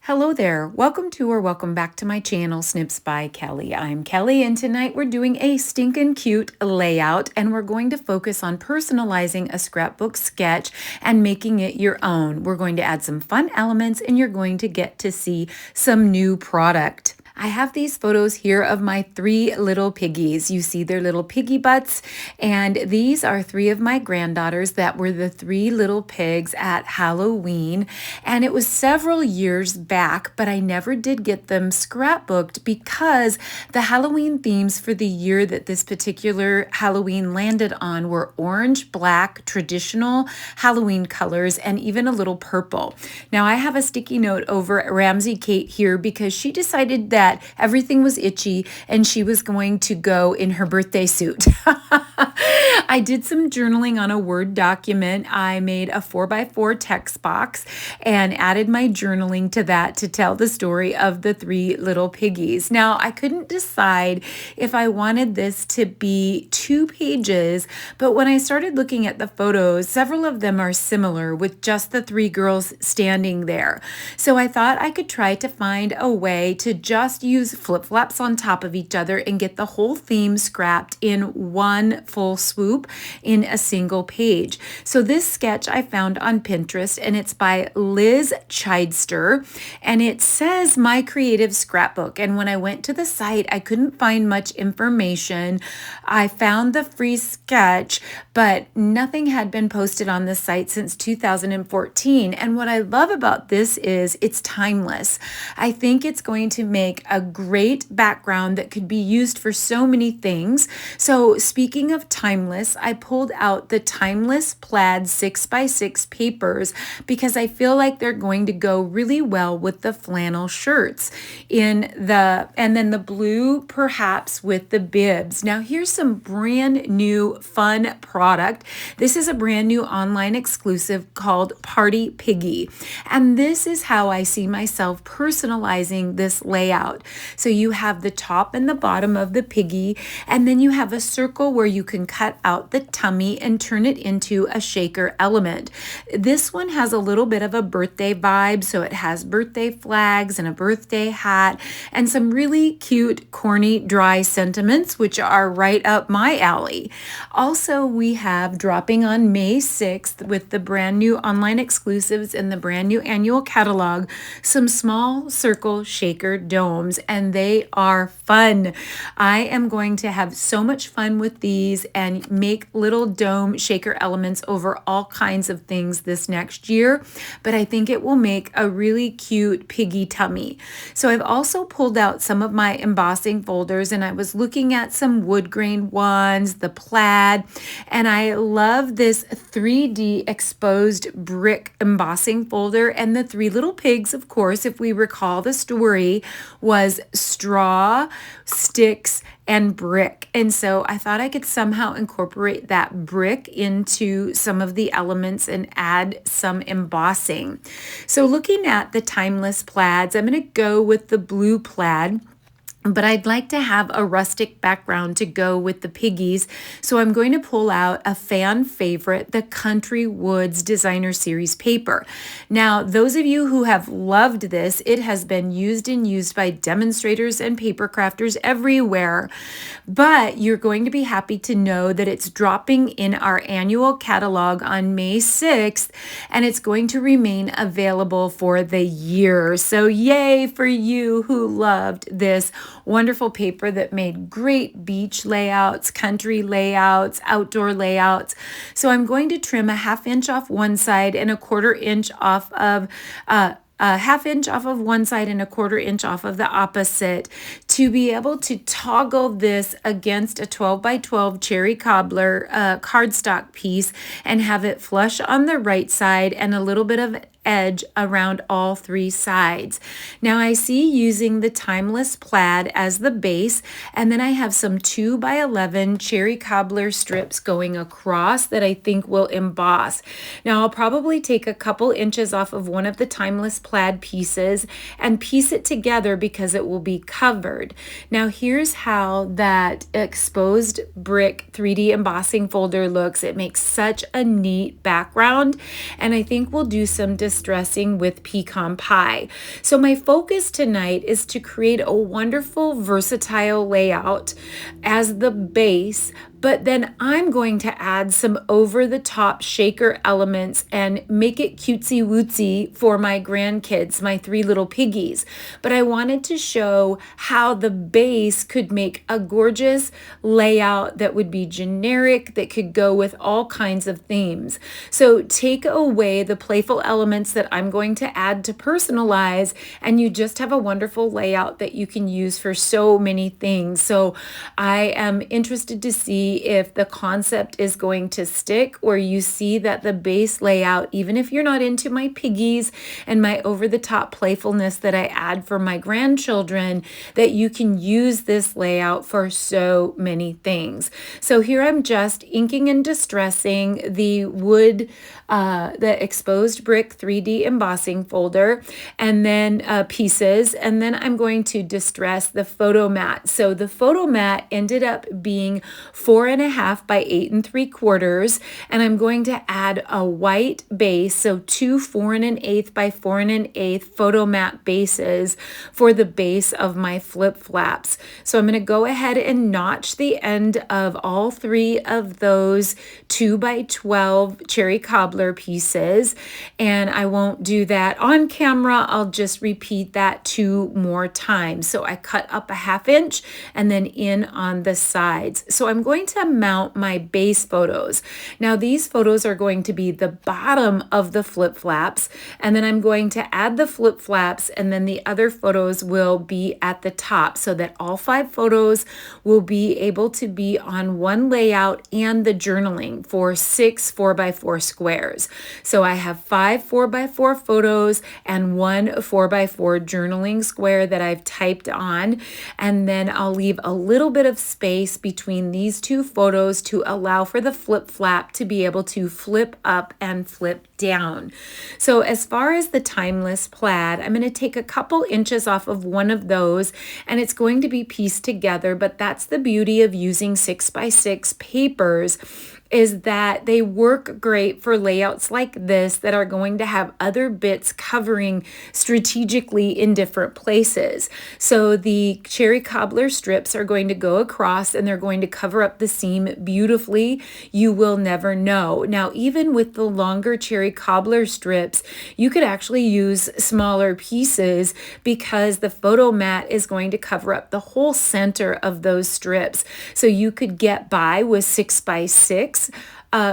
Hello there. Welcome to or welcome back to my channel, Snips by Kelly. I'm Kelly, and tonight we're doing a stinking cute layout, and we're going to focus on personalizing a scrapbook sketch and making it your own. We're going to add some fun elements, and you're going to get to see some new product. I have these photos here of my three little piggies. You see their little piggy butts, and these are three of my granddaughters that were the three little pigs at Halloween. And it was several years back, but I never did get them scrapbooked because the Halloween themes for the year that this particular Halloween landed on were orange, black, traditional Halloween colors, and even a little purple. Now I have a sticky note over Ramsey Kate here because she decided that everything was itchy and she was going to go in her birthday suit. I did some journaling on a Word document. I made a 4x4 text box and added my journaling to that to tell the story of the three little piggies. Now, I couldn't decide if I wanted this to be 2 pages, but when I started looking at the photos, several of them are similar with just the 3 girls standing there. So I thought I could try to find a way to just use flip-flops on top of each other and get the whole theme scrapped in one full swoop in a single page. So this sketch I found on Pinterest, and it's by Liz Chidester, and it says My Creative Scrapbook. And when I went to the site, I couldn't find much information. I found the free sketch, but nothing had been posted on the site since 2014. And what I love about this is it's timeless. I think it's going to make a great background that could be used for so many things. So speaking of timeless, I pulled out the Timeless Plaid 6x6 papers because I feel like they're going to go really well with the flannel shirts and then the blue perhaps with the bibs. Now here's some brand new fun product. This is a brand new online exclusive called Party Piggy. And this is how I see myself personalizing this layout. So you have the top and the bottom of the piggy, and then you have a circle where you can cut out the tummy and turn it into a shaker element. This one has a little bit of a birthday vibe, so it has birthday flags and a birthday hat and some really cute, corny, dry sentiments, which are right up my alley. Also, we have dropping on May 6th with the brand new online exclusives and the brand new annual catalog, some small circle shaker domes, and they are fun. I am going to have so much fun with these and make little dome shaker elements over all kinds of things this next year, but I think it will make a really cute piggy tummy. So I've also pulled out some of my embossing folders, and I was looking at some wood grain ones, the plaid, and I love this 3D exposed brick embossing folder. And the 3 little pigs, of course, if we recall the story, was straw, sticks, and brick. And so I thought I could somehow incorporate that brick into some of the elements and add some embossing. So looking at the timeless plaids, I'm going to go with the blue plaid, but I'd like to have a rustic background to go with the piggies. So I'm going to pull out a fan favorite, the Country Woods Designer Series paper. Now, those of you who have loved this, it has been used and used by demonstrators and paper crafters everywhere. But you're going to be happy to know that it's dropping in our annual catalog on May 6th, and it's going to remain available for the year. So yay for you who loved this wonderful paper that made great beach layouts, country layouts, outdoor layouts. So I'm going to trim a 1/2 inch off one side and a 1/4 inch off of a 1/2 inch off of one side and a 1/4 inch off of the opposite to be able to toggle this against a 12x12 cherry cobbler cardstock piece and have it flush on the right side and a little bit of edge around all 3 sides. Now I see using the timeless plaid as the base, and then I have some 2x11 cherry cobbler strips going across that I think will emboss. Now I'll probably take a couple inches off of one of the timeless plaid pieces and piece it together because it will be covered. Now here's how that exposed brick 3D embossing folder looks. It makes such a neat background, and I think we'll do some distressing with pecan pie. So my focus tonight is to create a wonderful versatile layout as the base, but then I'm going to add some over-the-top shaker elements and make it cutesy-wootsy for my grandkids, my 3 little piggies. But I wanted to show how the base could make a gorgeous layout that would be generic, that could go with all kinds of themes. So take away the playful elements that I'm going to add to personalize, and you just have a wonderful layout that you can use for so many things. So I am interested to see if the concept is going to stick, or you see that the base layout, even if you're not into my piggies and my over-the-top playfulness that I add for my grandchildren, that you can use this layout for so many things. So here I'm just inking and distressing the wood, the exposed brick 3D embossing folder, and then pieces, and then I'm going to distress the photo mat. So the photo mat ended up being 4.5 by 8 3/4, and I'm going to add a white base, so 2 4 1/8 by 4 1/8 photo mat bases for the base of my flip flaps. So I'm going to go ahead and notch the end of all 3 of those 2 by 12 cherry cobbler pieces, and I won't do that on camera. I'll just repeat that 2 more times. So I cut up a 1/2 inch and then in on the sides. So I'm going to mount my base photos. Now these photos are going to be the bottom of the flip flaps, and then I'm going to add the flip flaps, and then the other photos will be at the top, so that all 5 photos will be able to be on one layout and the journaling for 6 4x4 squares. So I have 5 4x4 photos and 1 4x4 journaling square that I've typed on, and then I'll leave a little bit of space between these 2 photos to allow for the flip flap to be able to flip up and flip down. So as far as the timeless plaid, I'm going to take a couple inches off of one of those, and it's going to be pieced together, but that's the beauty of using 6x6 papers, is that they work great for layouts like this that are going to have other bits covering strategically in different places. So the cherry cobbler strips are going to go across, and they're going to cover up the seam beautifully. You will never know. Now, even with the longer cherry cobbler strips, you could actually use smaller pieces, because the photo mat is going to cover up the whole center of those strips. So you could get by with 6x6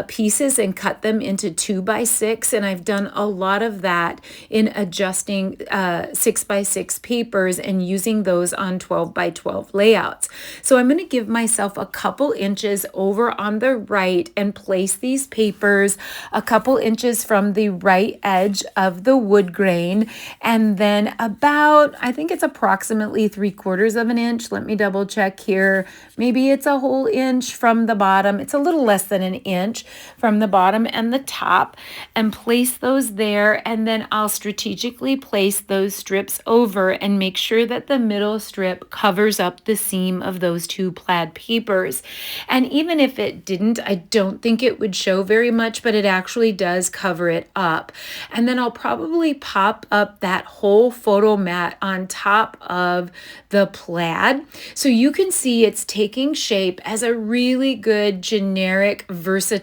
pieces and cut them into 2x6, and I've done a lot of that in adjusting 6x6 papers and using those on 12x12 layouts. So I'm going to give myself a couple inches over on the right and place these papers a couple inches from the right edge of the wood grain, and then about, I think it's approximately 3/4 of an inch. Let me double check here. Maybe it's a whole inch from the bottom. It's a little less than an inch from the bottom and the top, and place those there, and then I'll strategically place those strips over and make sure that the middle strip covers up the seam of those 2 plaid papers. And even if it didn't, I don't think it would show very much, but it actually does cover it up. And then I'll probably pop up that whole photo mat on top of the plaid, so you can see it's taking shape as a really good generic versatile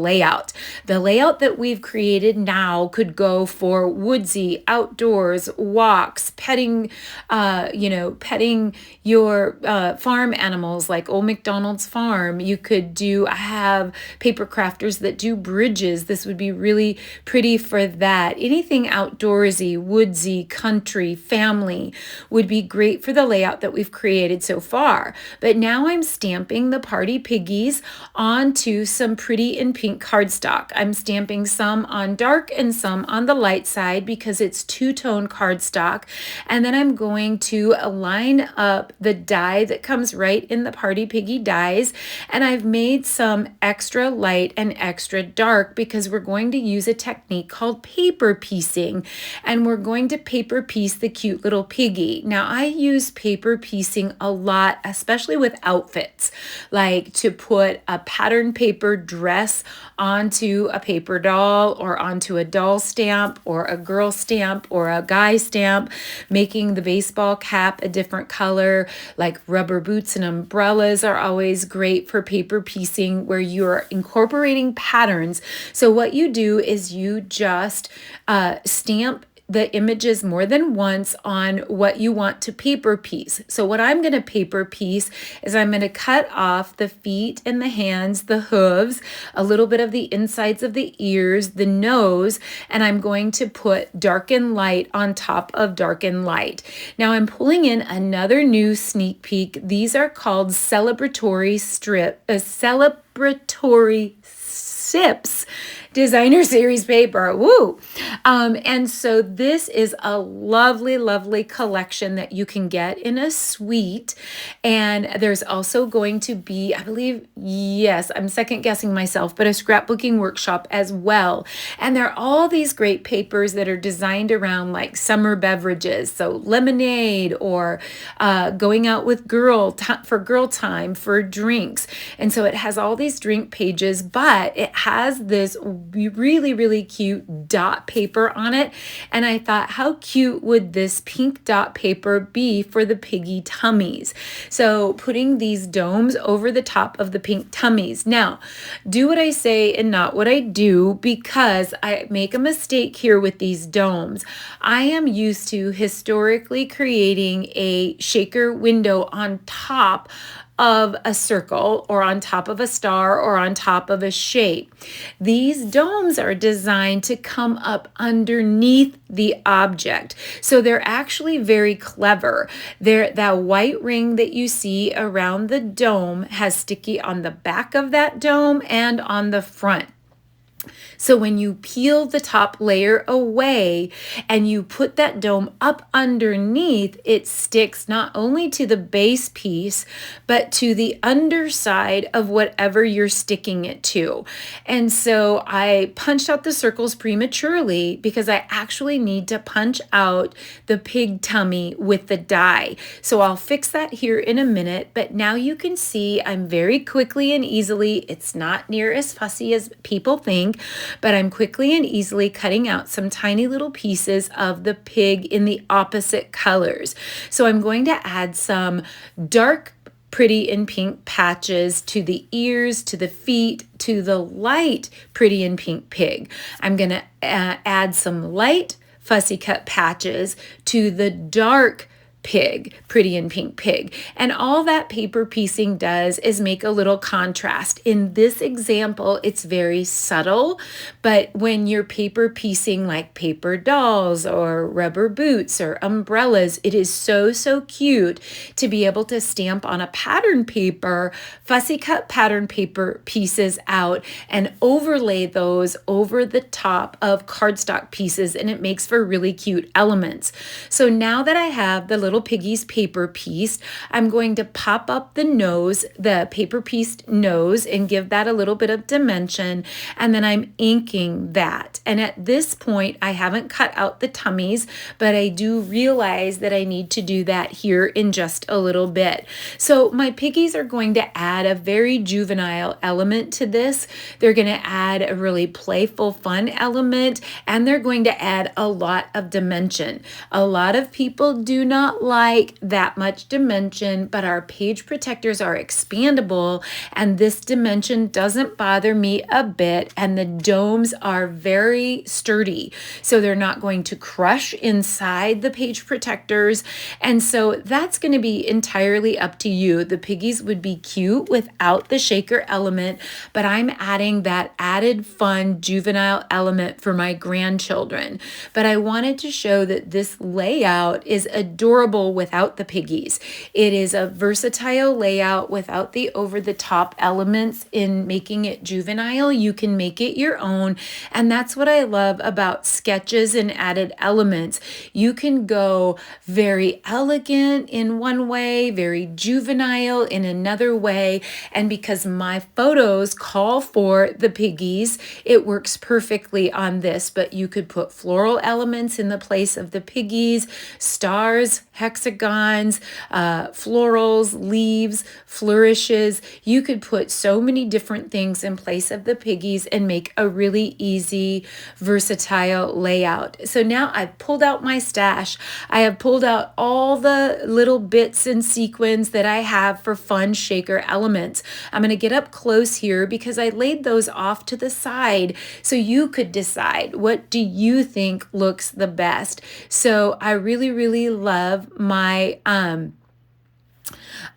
layout. The layout that we've created now could go for woodsy, outdoors, walks, petting, petting your farm animals like Old MacDonald's Farm. You could I have paper crafters that do bridges. This would be really pretty for that. Anything outdoorsy, woodsy, country, family would be great for the layout that we've created so far. But now I'm stamping the Party Piggies onto some pretty and pink cardstock. I'm stamping some on dark and some on the light side because it's two-tone cardstock. And then I'm going to line up the die that comes right in the Party Piggy dies. And I've made some extra light and extra dark because we're going to use a technique called paper piecing. And we're going to paper piece the cute little piggy. Now I use paper piecing a lot, especially with outfits, like to put a pattern paper dress onto a paper doll or onto a doll stamp or a girl stamp or a guy stamp, making the baseball cap a different color, like rubber boots and umbrellas are always great for paper piecing where you're incorporating patterns. So what you do is you just stamp the images more than once on what you want to paper piece. So what I'm going to paper piece is I'm going to cut off the feet and the hands, the hooves, a little bit of the insides of the ears, the nose, and I'm going to put dark and light on top of dark and light. Now I'm pulling in another new sneak peek. These are called celebratory sips designer series paper. Woo! And so this is a lovely, lovely collection that you can get in a suite. And there's also going to be, I believe, yes, I'm second guessing myself, but a scrapbooking workshop as well. And there are all these great papers that are designed around like summer beverages. So lemonade or going out with for girl time, for drinks. And so it has all these drink pages, but it has this really, really cute dot paper on it. And I thought, how cute would this pink dot paper be for the piggy tummies? So putting these domes over the top of the pink tummies. Now, do what I say and not what I do, because I make a mistake here with these domes. I am used to historically creating a shaker window on top of a circle or on top of a star or on top of a shape. These domes are designed to come up underneath the object. So they're actually very clever. That white ring that you see around the dome has sticky on the back of that dome and on the front. So when you peel the top layer away and you put that dome up underneath, it sticks not only to the base piece, but to the underside of whatever you're sticking it to. And so I punched out the circles prematurely because I actually need to punch out the pig tummy with the die. So I'll fix that here in a minute, but now you can see I'm very quickly and easily, it's not near as fussy as people think, but I'm quickly and easily cutting out some tiny little pieces of the pig in the opposite colors. So I'm going to add some dark pretty in pink patches to the ears, to the feet, to the light pretty in pink pig. I'm going to add some light fussy cut patches to the dark pig, pretty in pink pig. And all that paper piecing does is make a little contrast. In this example, it's very subtle, but when you're paper piecing like paper dolls or rubber boots or umbrellas, it is so, so cute to be able to stamp on a pattern paper, fussy cut pattern paper pieces out and overlay those over the top of cardstock pieces, and it makes for really cute elements. So now that I have the little piggy's paper pieced, I'm going to pop up the nose, the paper pieced nose, and give that a little bit of dimension, and then I'm inking that. And at this point, I haven't cut out the tummies, but I do realize that I need to do that here in just a little bit. So my piggies are going to add a very juvenile element to this. They're going to add a really playful, fun element, and they're going to add a lot of dimension. A lot of people do not like that much dimension, but our page protectors are expandable, and this dimension doesn't bother me a bit, and the domes are very sturdy, so they're not going to crush inside the page protectors, and so that's going to be entirely up to you. The piggies would be cute without the shaker element, but I'm adding that added fun juvenile element for my grandchildren. But I wanted to show that this layout is adorable without the piggies. It is a versatile layout without the over-the-top elements. In making it juvenile, you can make it your own, and that's what I love about sketches and added elements. You can go very elegant in one way, very juvenile in another way, and because my photos call for the piggies, it works perfectly on this. But you could put floral elements in the place of the piggies, stars. hexagons, florals, leaves, flourishes. You could put so many different things in place of the piggies and make a really easy, versatile layout. So now I've pulled out my stash. I have pulled out all the little bits and sequins that I have for fun shaker elements. I'm going to get up close here because I laid those off to the side so you could decide, what do you think looks the best? So I really, really love my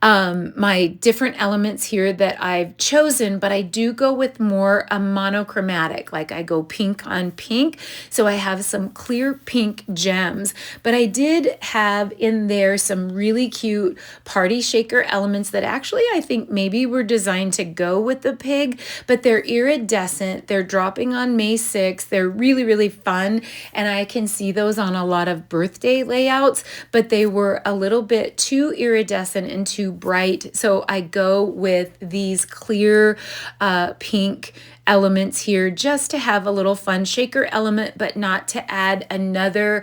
my different elements here that I've chosen, but I do go with more monochromatic, like I go pink on pink. So I have some clear pink gems, but I did have in there some really cute party shaker elements that actually I think maybe were designed to go with the pig, but they're iridescent. They're dropping on May 6th. They're really, really fun. And I can see those on a lot of birthday layouts, but they were a little bit too iridescent and too bright. So I go with these clear pink elements here just to have a little fun shaker element, but not to add another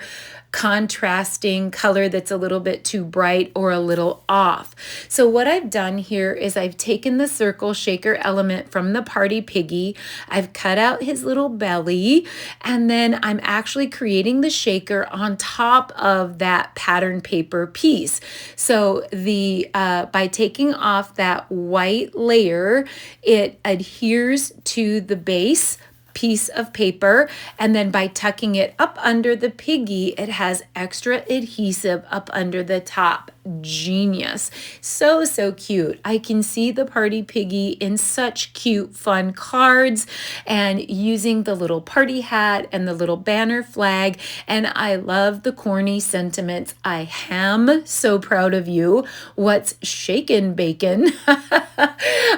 contrasting color that's a little bit too bright or a little off. So what I've done here is I've taken the circle shaker element from the Party Piggy, I've cut out his little belly, and then I'm actually creating the shaker on top of that pattern paper piece. So the by taking off that white layer, it adheres to the base piece of paper, and then by tucking it up under the piggy, it has extra adhesive up under the top. Genius. So, so cute. I can see the Party Piggy in such cute, fun cards and using the little party hat and the little banner flag. And I love the corny sentiments. I am so proud of you. What's shaken, bacon?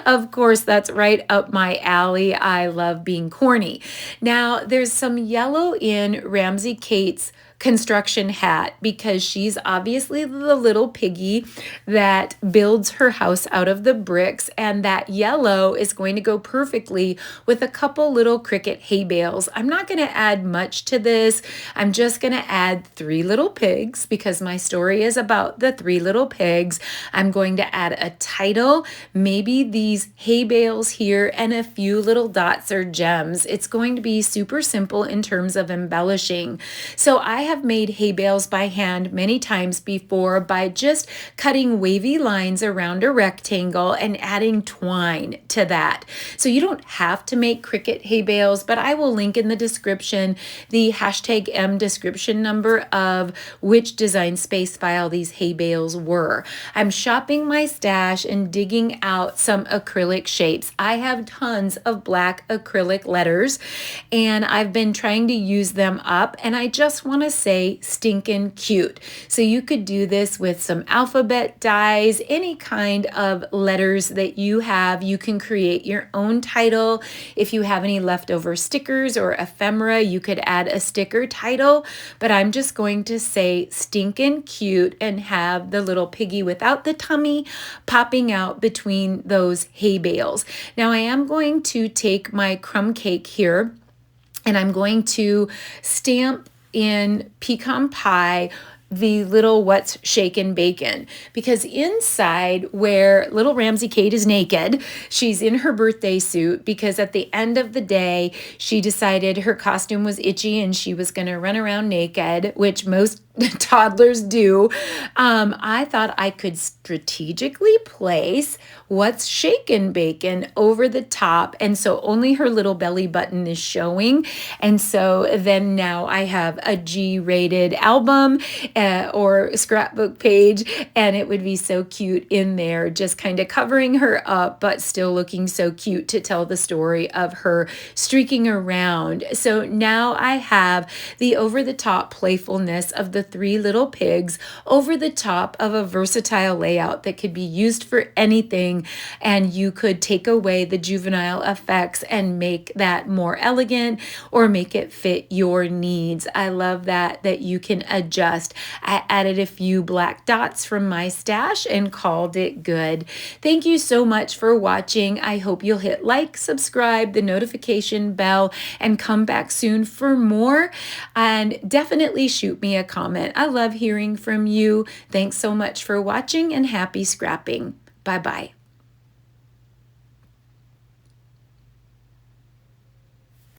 Of course, that's right up my alley. I love being corny. Now, there's some yellow in Ramsey Kate's construction hat because she's obviously the little piggy that builds her house out of the bricks, and that yellow is going to go perfectly with a couple little cricket hay bales. I'm not going to add much to this. I'm just going to add 3 little pigs because my story is about the 3 little pigs. I'm going to add a title, maybe these hay bales here, and a few little dots or gems. It's going to be super simple in terms of embellishing. So I have made hay bales by hand many times before by just cutting wavy lines around a rectangle and adding twine to that. So you don't have to make cricket hay bales, but I will link in the description the #M description number of which design space file these hay bales were. I'm shopping my stash and digging out some acrylic shapes. I have tons of black acrylic letters and I've been trying to use them up, and I just want to say stinking cute. So you could do this with some alphabet dies, any kind of letters that you have. You can create your own title. If you have any leftover stickers or ephemera, you could add a sticker title, but I'm just going to say stinking cute and have the little piggy without the tummy popping out between those hay bales. Now I am going to take my crumb cake here and I'm going to stamp in pecan pie the little what's shaken bacon, because inside where little Ramsey Kate is naked, she's in her birthday suit because at the end of the day she decided her costume was itchy and she was going to run around naked, which most toddlers do. I thought I could strategically place what's shaken bacon over the top, and so only her little belly button is showing. And so then now I have a G-rated album or scrapbook page, and it would be so cute in there, just kind of covering her up but still looking so cute to tell the story of her streaking around. So now I have the over-the-top playfulness of the 3 little pigs over the top of a versatile layout that could be used for anything, and you could take away the juvenile effects and make that more elegant or make it fit your needs. I love that you can adjust. I added a few black dots from my stash and called it good. Thank you so much for watching. I hope you'll hit like, subscribe, the notification bell, and come back soon for more, and definitely shoot me a comment comment. I love hearing from you. Thanks so much for watching and happy scrapping. Bye-bye.